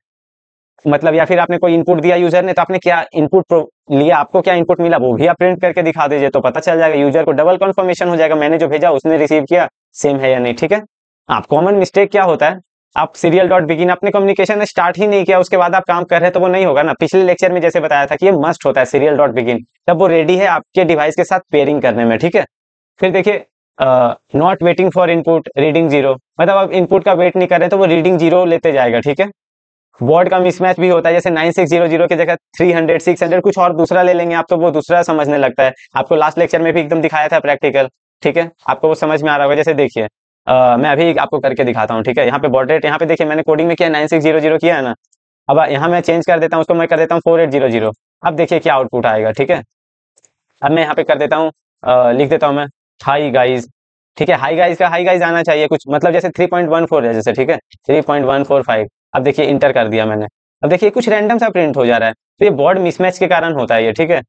मतलब या फिर आपने कोई इनपुट दिया यूजर ने, तो आपने क्या इनपुट लिया, आपको क्या इनपुट मिला, वो भी आप प्रिंट करके दिखा दीजिए, तो पता चल जाएगा यूजर को, डबल कंफर्मेशन हो जाएगा, मैंने जो भेजा उसने रिसीव किया, सेम है या नहीं। ठीक है, आप कॉमन मिस्टेक क्या होता है, आप सीरियल डॉट बिगिन अपने कम्युनिकेशन स्टार्ट ही नहीं किया, उसके बाद आप काम कर रहे हैं तो वो नहीं होगा ना। पिछले लेक्चर में जैसे बताया था कि ये मस्ट होता है सीरियल डॉट बिगिन, तब वो रेडी है आपके डिवाइस के साथ पेयरिंग करने में। ठीक है, फिर देखिए, not waiting for input reading 0, मतलब आप इनपुट का वेट नहीं कर रहे तो वो रीडिंग 0 लेते जाएगा। ठीक है, वर्ड का मिसमैच भी होता है, जैसे 9600 की जगह 300 600 कुछ और दूसरा ले लेंगे आप, तो वो दूसरा समझने लगता है। आपको लास्ट लेक्चर में भी एकदम दिखाया था प्रैक्टिकल। ठीक है, आपको वो समझ में आ रहा होगा। जैसे देखिए, मैं अभी आपको करके दिखाता हूँ। ठीक है, यहाँ पे बॉर्ड रेट, यहाँ पे देखिए मैंने कोडिंग में किया 9600 किया है ना, अब यहाँ मैं चेंज कर देता हूँ उसको, मैं कर देता हूँ 4800। अब देखिए क्या आउटपुट आएगा। ठीक है, अब मैं यहाँ पे कर देता हूँ, लिख देता हूँ मैं, हाई गाइज। ठीक है, हाई गाइज का हाई गाइज आना चाहिए कुछ, मतलब जैसे 3.14 है जैसे। ठीक है, 3.145। अब देखिए इंटर कर दिया मैंने, अब देखिए कुछ रैंडम सा प्रिंट हो जा रहा है, तो ये बोर्ड मिसमैच के कारण होता है ये। ठीक है,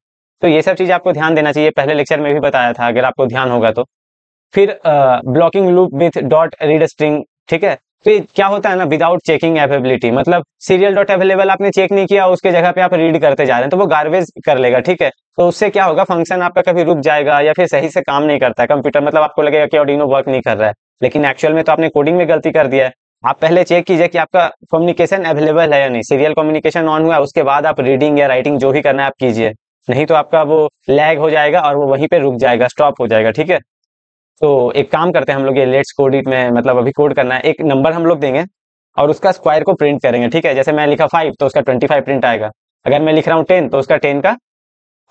तो ये सब चीज आपको ध्यान देना चाहिए, पहले लेक्चर में भी बताया था, अगर आपको ध्यान होगा तो। फिर blocking loop with dot read string. ठीक है, तो ये क्या होता है ना, विदाउट चेकिंग अवेलेबिलिटी, मतलब सीरियल डॉट अवेलेबल आपने चेक नहीं किया, उसके जगह पे आप रीड करते जा रहे हैं तो वो गार्बेज कर लेगा। ठीक है, तो उससे क्या होगा, फंक्शन आपका कभी रुक जाएगा या फिर सही से काम नहीं करता है कंप्यूटर, मतलब आपको लगेगा कि ऑर्डिनो वर्क नहीं कर रहा है, लेकिन एक्चुअल में तो आपने कोडिंग में गलती कर दिया है। आप पहले चेक कीजिए कि आपका कम्युनिकेशन अवेलेबल है या नहीं, सीरियल कम्युनिकेशन ऑन हुआ है, उसके बाद आप रीडिंग या राइटिंग जो भी करना है आप कीजिए, नहीं तो आपका वो लैग हो जाएगा और वो वहीं पे रुक जाएगा, स्टॉप हो जाएगा। ठीक है, तो एक काम करते हैं हम लोग, ये लेट्स कोड इट में, मतलब अभी कोड करना है, एक नंबर हम लोग देंगे और उसका स्क्वायर को प्रिंट करेंगे। ठीक है, जैसे मैं लिखा 5 तो उसका 25 प्रिंट आएगा, अगर मैं लिख रहा हूँ 10 तो उसका 10 का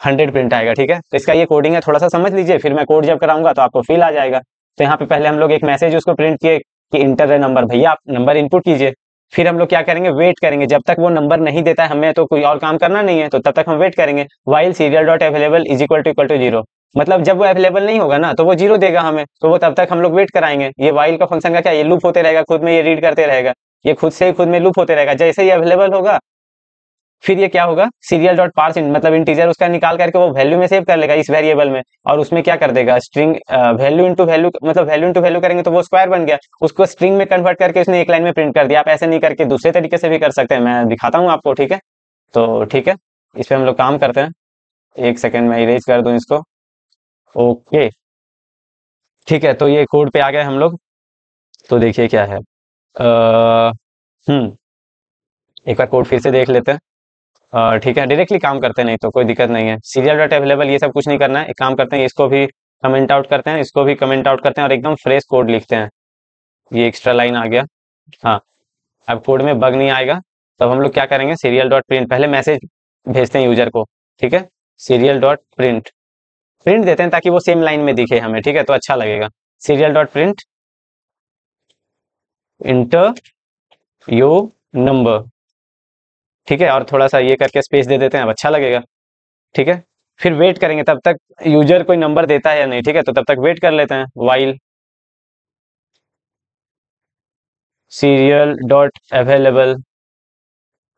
100 प्रिंट आएगा। ठीक है, तो इसका ये कोडिंग है, थोड़ा सा समझ लीजिए, फिर मैं कोड जब कराऊंगा तो आपको फील आ जाएगा। तो यहाँ पे पहले हम लोग एक मैसेज उसको प्रिंट किए कि इंटर है नंबर, भैया आप नंबर इनपुट कीजिए। फिर हम लोग क्या करेंगे, वेट करेंगे, जब तक वो नंबर नहीं देता है, हमें तो कोई और काम करना नहीं है, तो तब तक हम वेट करेंगे, while serial dot available is equal to 0, मतलब जब वो अवेलेबल नहीं होगा ना तो वो 0 देगा हमें, तो वो तब तक हम लोग वेट कराएंगे। ये वाइल का फंक्शन का क्या, ये लूप होते रहेगा, खुद में ये रीड करते रहेगा, ये खुद से ही खुद में लूप होते रहेगा, जैसे ही अवेलेबल होगा फिर ये क्या होगा, सीरियल डॉट पार्स मतलब इंटीजर उसका निकाल करके वो वैल्यू में सेव कर लेगा इस वेरिएबल में, और उसमें क्या कर देगा, स्ट्रिंग वैल्यू इनटू वैल्यू, मतलब वैल्यू इनटू वैल्यू करेंगे तो वो स्क्वायर बन गया, उसको स्ट्रिंग में कन्वर्ट करके उसने एक लाइन में प्रिंट कर दिया। आप ऐसे नहीं करके दूसरे तरीके से भी कर सकते हैं, मैं दिखाता हूँ आपको। ठीक है, तो ठीक है, इस पे हम लोग काम करते हैं। एक सेकेंड में इरेज कर दूं इसको। ओके, ठीक है, तो ये कोड पे आ गए हम लोग। तो देखिए क्या है, हम्म एक बार कोड फिर से देख लेते हैं। ठीक है, डायरेक्टली काम करते हैं, नहीं तो कोई दिक्कत नहीं है, सीरियल डॉट अवेलेबल ये सब कुछ नहीं करना है। एक काम करते हैं, इसको भी कमेंट आउट करते हैं, इसको भी कमेंट आउट करते हैं और एकदम फ्रेश कोड लिखते हैं। ये एक्स्ट्रा लाइन आ गया। हाँ, अब कोड में बग नहीं आएगा। तब हम लोग क्या करेंगे, सीरियल डॉट प्रिंट, पहले मैसेज भेजते हैं यूजर को, ठीक है। सीरियल डॉट प्रिंट, प्रिंट देते हैं ताकि वो सेम लाइन में दिखे हमें, ठीक है, तो अच्छा लगेगा। Serial dot print inter your number, ठीक है, और थोड़ा सा ये करके स्पेस दे देते हैं, अब अच्छा लगेगा, ठीक है। फिर वेट करेंगे तब तक यूजर कोई नंबर देता है या नहीं, ठीक है, तो तब तक वेट कर लेते हैं। While serial dot available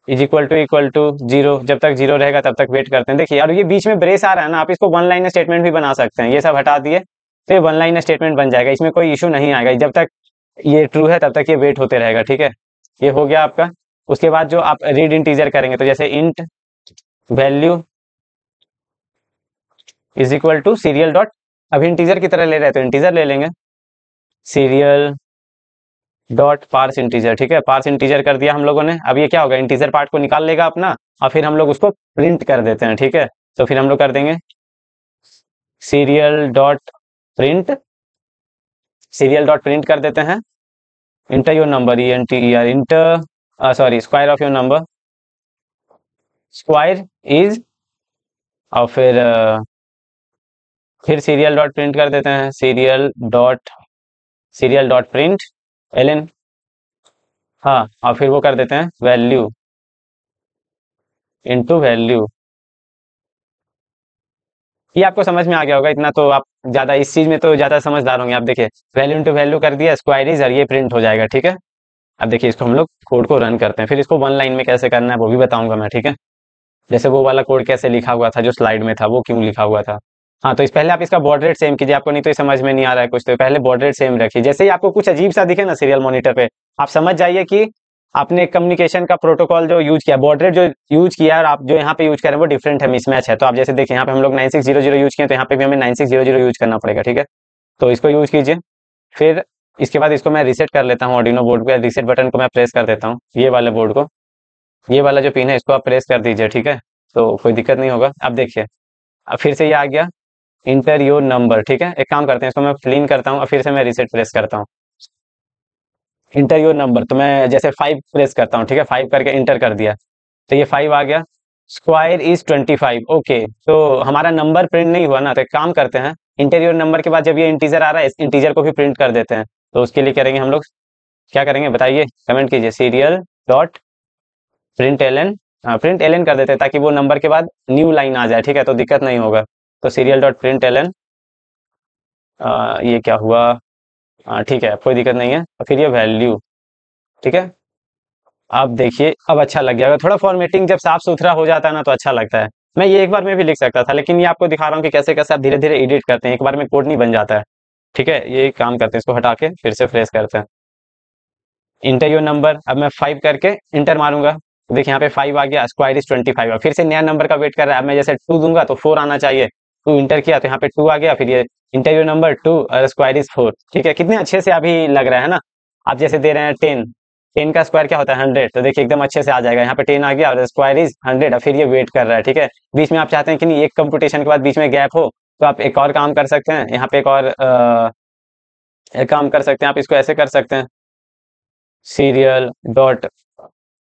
equal to zero, जब तक जीरो रहेगा तब तक वेट करते हैं। देखिए, और ये बीच में ब्रेस आ रहा है ना, आप इसको वन लाइन स्टेटमेंट भी बना सकते हैं, ये सब हटा दिए तो ये वन लाइन स्टेटमेंट बन जाएगा, इसमें कोई इशू नहीं आएगा। जब तक ये ट्रू है तब तक ये वेट होते रहेगा, ठीक है। ये हो गया आपका। उसके बाद जो आप रीड इंटीजर करेंगे, तो जैसे int value is equal to serial dot, अभी इंटीजर की तरह ले रहे हैं तो इंटीजर ले लेंगे, सीरियल डॉट पार्स इंटीजर, ठीक है, पार्स इंटीजर कर दिया हम लोगों ने। अब ये क्या होगा, इंटीजर पार्ट को निकाल लेगा अपना, और फिर हम लोग उसको प्रिंट कर देते हैं, ठीक है। तो फिर हम लोग कर देंगे serial dot print, serial dot print कर देते हैं enter your number, E N T E R, enter sorry square of your number, square is, और फिर सीरियल डॉट प्रिंट कर देते हैं, सीरियल डॉट प्रिंट एलन, हाँ, और फिर वो कर देते हैं वैल्यू इनटू वैल्यू। ये आपको समझ में आ गया होगा, इतना तो आप ज्यादा इस चीज में तो ज्यादा समझदार होंगे। आप देखिए, वैल्यू इनटू वैल्यू कर दिया, स्क्वायरीज, और ये प्रिंट हो जाएगा, ठीक है। अब देखिए, इसको हम लोग कोड को रन करते हैं, फिर इसको वन लाइन में कैसे करना है वो भी बताऊंगा मैं, ठीक है। जैसे वो वाला कोड कैसे लिखा हुआ था जो स्लाइड में था, वो क्यों लिखा हुआ था। हाँ, तो इस पहले आप इसका बॉर्डर रेट सेम कीजिए, आपको नहीं तो ये समझ में नहीं आ रहा है कुछ, तो पहले बॉर्डर रेट सेम रखिए। जैसे ही आपको कुछ अजीब सा दिखे ना सीरियल मॉनिटर पे, आप समझ जाइए कि आपने कम्युनिकेशन का प्रोटोकॉल जो यूज किया, बॉर्डर रेट जो यूज किया और आप जो यहाँ पे यूज कर रहे हैं वो डिफरेंट है, मिसमैच है। तो आप जैसे देखिए, यहाँ पे हम लोग 9600 यूज किए, तो यहाँ पे भी हमें 9600 यूज करना पड़ेगा, ठीक है। तो इसको यूज कीजिए। फिर इसके बाद इसको मैं रीसेट कर लेता हूँ, ऑर्डिनो बोर्ड पे रीसेट बटन को मैं प्रेस कर देता हूँ, ये वाले बोर्ड को, ये वाला जो पिन है इसको आप प्रेस कर दीजिए, ठीक है। तो कोई दिक्कत नहीं होगा। अब देखिए, अब फिर से ये आ गया इंटर योर नंबर, ठीक है। एक काम करते हैं, इसको मैं क्लीन करता हूँ और फिर से मैं रीसेट प्रेस करता हूँ। इंटर योर नंबर, तो मैं जैसे 5 प्रेस करता हूँ, ठीक है, 5 करके इंटर कर दिया, तो ये 5 आ गया। Square is 25, okay. तो हमारा नंबर प्रिंट नहीं हुआ ना, तो एक काम करते हैं, इंटर योर नंबर के बाद जब ये इंटीजर आ रहा है, इस इंटीजर को भी प्रिंट कर देते हैं। तो उसके लिए करेंगे हम लोग, क्या करेंगे बताइए, कमेंट कीजिए, serial dot print L N, print L N कर देते हैं ताकि वो नंबर के बाद न्यू लाइन आ जाए, ठीक है, तो दिक्कत नहीं होगा। तो serial dot print L N, ये क्या हुआ, ठीक है, कोई दिक्कत नहीं है। और फिर ये वैल्यू, ठीक है। अब देखिए, अब अच्छा लग गया, थोड़ा फॉर्मेटिंग जब साफ सुथरा हो जाता है ना तो अच्छा लगता है। मैं ये एक बार में भी लिख सकता था, लेकिन ये आपको दिखा रहा हूँ कि कैसे कैसे आप धीरे धीरे एडिट करते हैं, एक बार में कोड नहीं बन जाता है, ठीक है। ये काम करते हैं, इसको हटा के फिर से फ्रेश करते हैं। इंटर योर नंबर, अब मैं 5 करके इंटर मारूंगा, देखिए यहाँ पे 5 आ गया, स्क्वायर इज 25, फिर से नया नंबर का वेट कर रहा है। अब मैं जैसे 2 दूंगा तो 4 आना चाहिए, 2 इंटर किया तो यहाँ पे 2 आ गया, फिर ये इंटर योर नंबर 2 और स्क्वायर इज 4, ठीक है। कितने अच्छे से अभी लग रहा है ना। आप जैसे दे रहे हैं 10, 10 का स्क्वायर क्या होता है 100, तो देखिए एकदम अच्छे से आ जाएगा। यहाँ पे 10 आ गया और स्क्वायर इज 100, और फिर ये वेट कर रहा है, ठीक है। बीच में आप चाहते हैं कि नहीं एक कंप्यूटेशन के बाद बीच में गैप हो, तो आप एक और काम कर सकते हैं, यहाँ पे एक काम कर सकते हैं, आप इसको ऐसे कर सकते हैं, सीरियल डॉट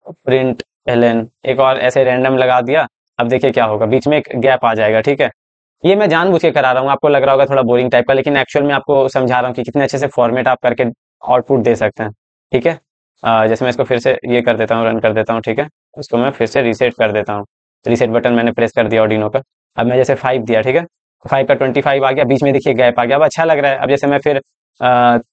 प्रिंट एलन, एक और ऐसे रैंडम लगा दिया। अब देखिए क्या होगा, बीच में एक गैप आ जाएगा, ठीक है। ये मैं जानबूझ के करा रहा हूँ, आपको लग रहा होगा थोड़ा बोरिंग टाइप का, लेकिन एक्चुअल में आपको समझा रहा हूँ कि कितने अच्छे से फॉर्मेट आप करके आउटपुट दे सकते हैं, ठीक है। जैसे मैं इसको फिर से ये कर देता हूँ, रन कर देता हूँ, ठीक है। उसको मैं फिर से रीसेट कर देता हूँ, रीसेट बटन मैंने प्रेस कर दिया ऑर्डिनो का। अब मैं जैसे 5 दिया, ठीक है, 5 का 25 आ गया, बीच में देखिए गैप आ गया, अब अच्छा लग रहा है। अब जैसे मैं फिर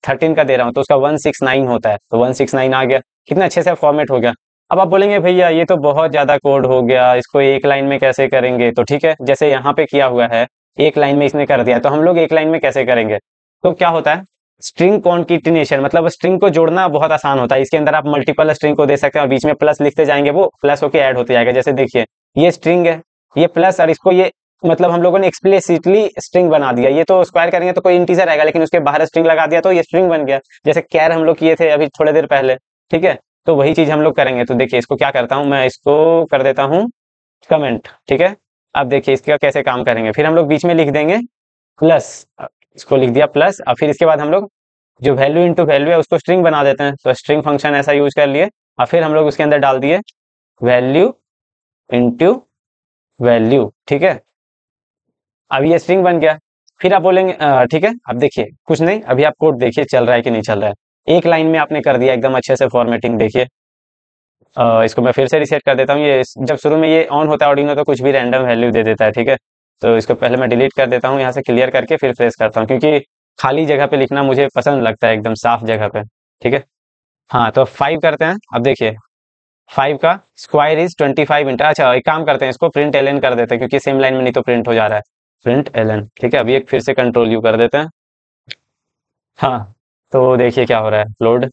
13 का दे रहा हूँ तो उसका 169 होता है, तो 169 आ गया, कितना अच्छे से फॉर्मेट हो गया। अब आप बोलेंगे भैया ये तो बहुत ज्यादा कोड हो गया, इसको एक लाइन में कैसे करेंगे, तो ठीक है, जैसे यहाँ पे किया हुआ है एक लाइन में इसने कर दिया, तो हम लोग एक लाइन में कैसे करेंगे। तो क्या होता है, स्ट्रिंग कॉन्केटिनेशन, मतलब स्ट्रिंग को जोड़ना बहुत आसान होता है। इसके अंदर आप मल्टीपल स्ट्रिंग को दे सकते हैं और बीच में प्लस लिखते जाएंगे, वो प्लस होके ऐड होते जाएगा। जैसे देखिए, ये स्ट्रिंग है, ये प्लस, और इसको ये, मतलब हम लोगों ने एक्सप्लिसिटली स्ट्रिंग बना दिया। ये तो स्क्वायर करेंगे तो कोई इंटीजर आएगा, लेकिन उसके बाहर स्ट्रिंग लगा दिया तो ये स्ट्रिंग बन गया। जैसे कैर हम लोग किए थे अभी थोड़ी देर पहले, ठीक है। तो वही चीज हम लोग करेंगे। तो देखिए, इसको क्या करता हूँ मैं, इसको कर देता हूँ कमेंट, ठीक है। अब देखिए इसका कैसे काम करेंगे, फिर हम लोग बीच में लिख देंगे प्लस, इसको लिख दिया प्लस, और फिर इसके बाद हम लोग जो वैल्यू इंटू वैल्यू है उसको स्ट्रिंग बना देते हैं, तो स्ट्रिंग फंक्शन ऐसा यूज कर लिए और फिर हम लोग उसके अंदर डाल दिए वैल्यू इंटू वैल्यू। ठीक है, अब ये स्ट्रिंग बन गया। फिर आप बोलेंगे ठीक है, अब देखिए कुछ नहीं, अभी आप कोड देखिए चल रहा है कि नहीं चल रहा है। एक लाइन में आपने कर दिया एकदम अच्छे से फॉर्मेटिंग। देखिए इसको मैं फिर से रिसेट कर देता हूँ। ये जब शुरू में ये ऑन होता है ऑर्डिनो तो कुछ भी रैंडम वैल्यू दे देता है। ठीक है, तो इसको पहले मैं डिलीट कर देता हूँ, यहाँ से क्लियर करके फिर फ्रेश करता हूँ, क्योंकि खाली जगह पे लिखना मुझे पसंद लगता है, एकदम साफ जगह पे। ठीक है, हाँ तो 5 करते हैं। अब देखिए 5 का स्क्वायर इज 25 इंटर। अच्छा एक काम करते हैं, इसको प्रिंट एल एन कर देते हैं, क्योंकि सेम लाइन में नहीं तो प्रिंट हो जा रहा है। Print L N. ठीक है, अभी एक फिर से कंट्रोल यू कर देते हैं। हाँ, तो देखिए क्या हो रहा है, लोड।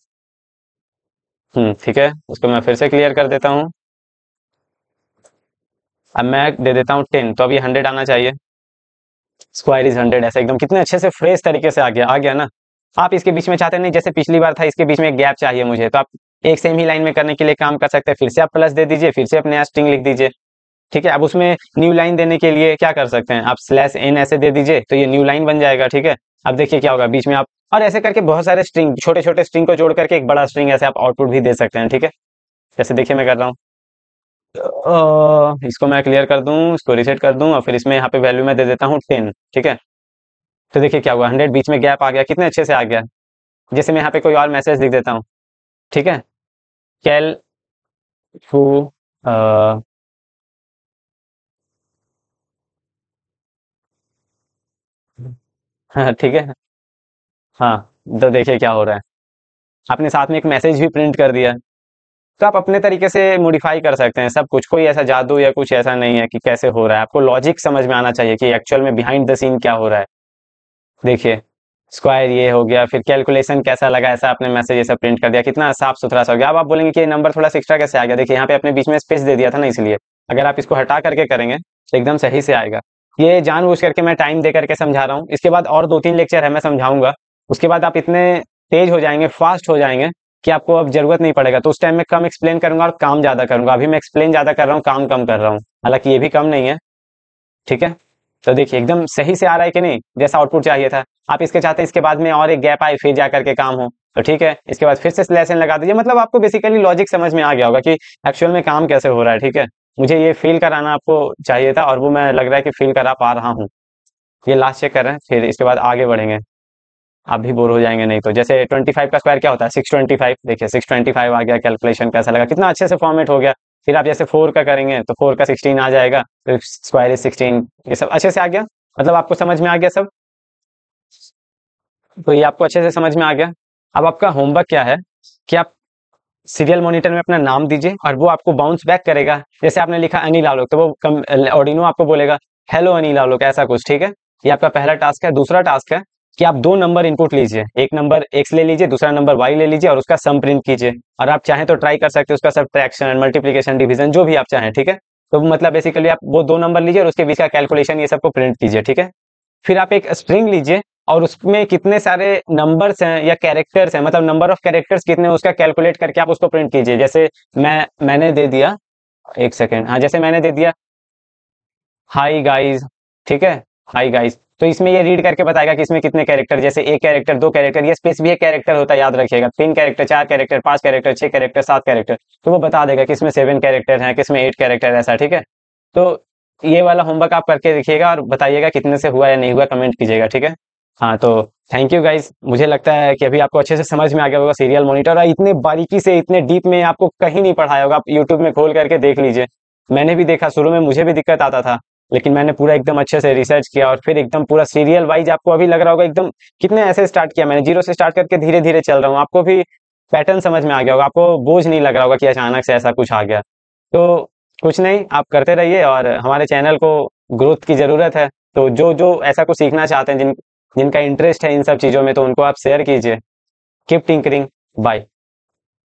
ठीक है, उसको मैं फिर से क्लियर कर देता हूँ। अब मैं दे देता हूँ 10, तो अब ये 100 आना चाहिए। स्क्वायर इज 100, ऐसा एकदम कितने अच्छे से फ्रेश तरीके से आ गया ना। आप इसके बीच में चाहते नहीं, जैसे पिछली बार था इसके बीच में एक गैप चाहिए मुझे, तो आप एक सेम ही लाइन में करने के लिए काम कर सकते हैं, फिर से आप प्लस दे दीजिए, फिर से अपने यहाँ स्ट्रिंग लिख दीजिए। ठीक है, अब उसमें न्यू लाइन देने के लिए क्या कर सकते हैं, आप स्लैश एन ऐसे दे दीजिए, तो ये न्यू लाइन बन जाएगा। ठीक है, अब देखिए क्या होगा बीच में आप, और ऐसे करके बहुत सारे स्ट्रिंग, छोटे छोटे स्ट्रिंग को जोड़ करके एक बड़ा स्ट्रिंग ऐसे आप आउटपुट भी दे सकते हैं। ठीक है, जैसे देखिए मैं कर रहा हूँ। इसको मैं क्लियर कर दूं, इसको रिसेट कर दूं, और फिर इसमें यहाँ पे वैल्यू में दे देता हूँ 10। ठीक है, तो देखिए क्या हुआ, 100 बीच में गैप आ गया, कितने अच्छे से आ गया। जैसे मैं यहाँ पे कोई और मैसेज लिख देता हूँ। ठीक है, कैल टू हाँ ठीक है, हाँ तो देखिए क्या हो रहा है, आपने साथ में एक मैसेज भी प्रिंट कर दिया। तो आप अपने तरीके से मॉडिफाई कर सकते हैं सब कुछ, कोई ऐसा जादू या कुछ ऐसा नहीं है कि कैसे हो रहा है, आपको लॉजिक समझ में आना चाहिए कि एक्चुअल में बिहाइंड द सीन क्या हो रहा है। देखिए स्क्वायर ये हो गया, फिर कैलकुलेशन कैसा लगा, ऐसा आपने मैसेज ऐसा प्रिंट कर दिया, कितना साफ सुथरा सा हो गया। अब आप बोलेंगे कि ये नंबर थोड़ा सा एक्स्ट्रा कैसे आ गया, देखिए यहाँ पे अपने बीच में स्पेस दे दिया था ना, इसलिए अगर आप इसको हटा करके करेंगे तो एकदम सही से आएगा। ये जानबूझ करके मैं टाइम दे करके समझा रहा हूँ, इसके बाद और 2-3 लेक्चर है मैं समझाऊंगा, उसके बाद आप इतने तेज हो जाएंगे, फास्ट हो जाएंगे कि आपको अब जरूरत नहीं पड़ेगा, तो उस टाइम में कम एक्सप्लेन करूंगा और काम ज्यादा करूंगा। अभी मैं एक्सप्लेन ज्यादा कर रहा हूँ, काम कम कर रहा हूँ, हालांकि ये भी कम नहीं है। ठीक है, तो देखिए एकदम सही से आ रहा है कि नहीं, जैसा आउटपुट चाहिए था। आप इसके चाहते हैं इसके बाद में और एक गैप आए फिर जा करके काम हो, तो ठीक है, इसके बाद फिर से लेसन लगा दीजिए, मतलब आपको बेसिकली लॉजिक समझ में आ गया होगा कि एक्चुअल में काम कैसे हो रहा है। ठीक है, मुझे ये फील कराना आपको चाहिए था, और वो मैं लग रहा है कि फील करा पा रहा हूँ। ये लास्ट चेक कर रहे हैं, फिर इसके बाद आगे बढ़ेंगे। आप भी बोर हो जाएंगे नहीं तो। जैसे 25 का स्क्वायर क्या होता है, 625। देखिए 625 आ गया, कैलकुलेशन कैसा लगा, कितना अच्छे से फॉर्मेट हो गया। फिर आप जैसे 4 का करेंगे तो 4 का 16 आ जाएगा, तो स्क्वायर इज 16, ये सब अच्छे से आ गया, मतलब आपको समझ में आ गया सब। तो ये आपको अच्छे से समझ में आ गया। अब आपका होमवर्क क्या है कि आप सीरियल मॉनिटर में अपना नाम दीजिए, और वो आपको बाउंस बैक करेगा। जैसे आपने लिखा अनिल आलोक, तो वो ऑर्डिनो आपको बोलेगा हेलो अनिल आलोक, ऐसा कुछ। ठीक है, ये आपका पहला टास्क है। दूसरा टास्क है कि आप 2 नंबर इनपुट लीजिए, एक नंबर एक्स ले लीजिए, दूसरा नंबर वाई ले लीजिए, और उसका सम प्रिंट कीजिए, और आप चाहें तो ट्राई कर सकते हैं उसका सब्ट्रैक्शन, मल्टीप्लिकेशन, डिवीजन, जो भी आप चाहें। ठीक है, तो मतलब बेसिकली आप वो 2 नंबर लीजिए और उसके बीच का कैलकुलेशन ये सबको प्रिंट कीजिए। ठीक है, फिर आप एक स्ट्रिंग लीजिए और उसमें कितने सारे नंबर्स हैं या कैरेक्टर्स हैं, मतलब नंबर ऑफ कैरेक्टर्स कितने हैं उसका कैलकुलेट करके आप उसको प्रिंट कीजिए। जैसे मैंने दे दिया, एक सेकेंड, हाँ जैसे मैंने दे दिया हाई गाइस। ठीक है, हाई गाइस, तो इसमें ये रीड करके बताएगा कि इसमें कितने कैरेक्टर, जैसे एक कैरेक्टर, 2 कैरेक्टर, ये स्पेस भी एक कैरेक्टर होता है, याद रखिएगा। 3 character, 4 character, 5 character, 6 character, 7 character, तो वो बता देगा कि इसमें 7 कैरेक्टर हैं, किसमें 8 कैरेक्टर, ऐसा। ठीक है, तो ये वाला होमवर्क आप करके देखिएगा और बताइएगा कितने से हुआ या नहीं हुआ, कमेंट कीजिएगा। ठीक है, हाँ तो थैंक यू गाइज। मुझे लगता है कि अभी आपको अच्छे से समझ में आ गया होगा सीरियल मॉनिटर, और इतने बारीकी से, इतने डीप में आपको कहीं नहीं पढ़ाया होगा, आप यूट्यूब में खोल करके देख लीजिए। मैंने भी देखा, शुरू में मुझे भी दिक्कत आता था, लेकिन मैंने पूरा एकदम अच्छे से रिसर्च किया, और फिर एकदम पूरा सीरियल वाइज आपको अभी लग रहा होगा एकदम, कितने ऐसे स्टार्ट किया मैंने, 0 से स्टार्ट करके धीरे धीरे चल रहा हूँ, आपको भी पैटर्न समझ में आ गया होगा, आपको बोझ नहीं लग रहा होगा कि अचानक से ऐसा कुछ आ गया। तो कुछ नहीं, आप करते रहिए, और हमारे चैनल को ग्रोथ की ज़रूरत है, तो जो जो ऐसा कुछ सीखना चाहते हैं, जिनका इंटरेस्ट है इन सब चीज़ों में, तो उनको आप शेयर कीजिए। Keep tinkering. बाय।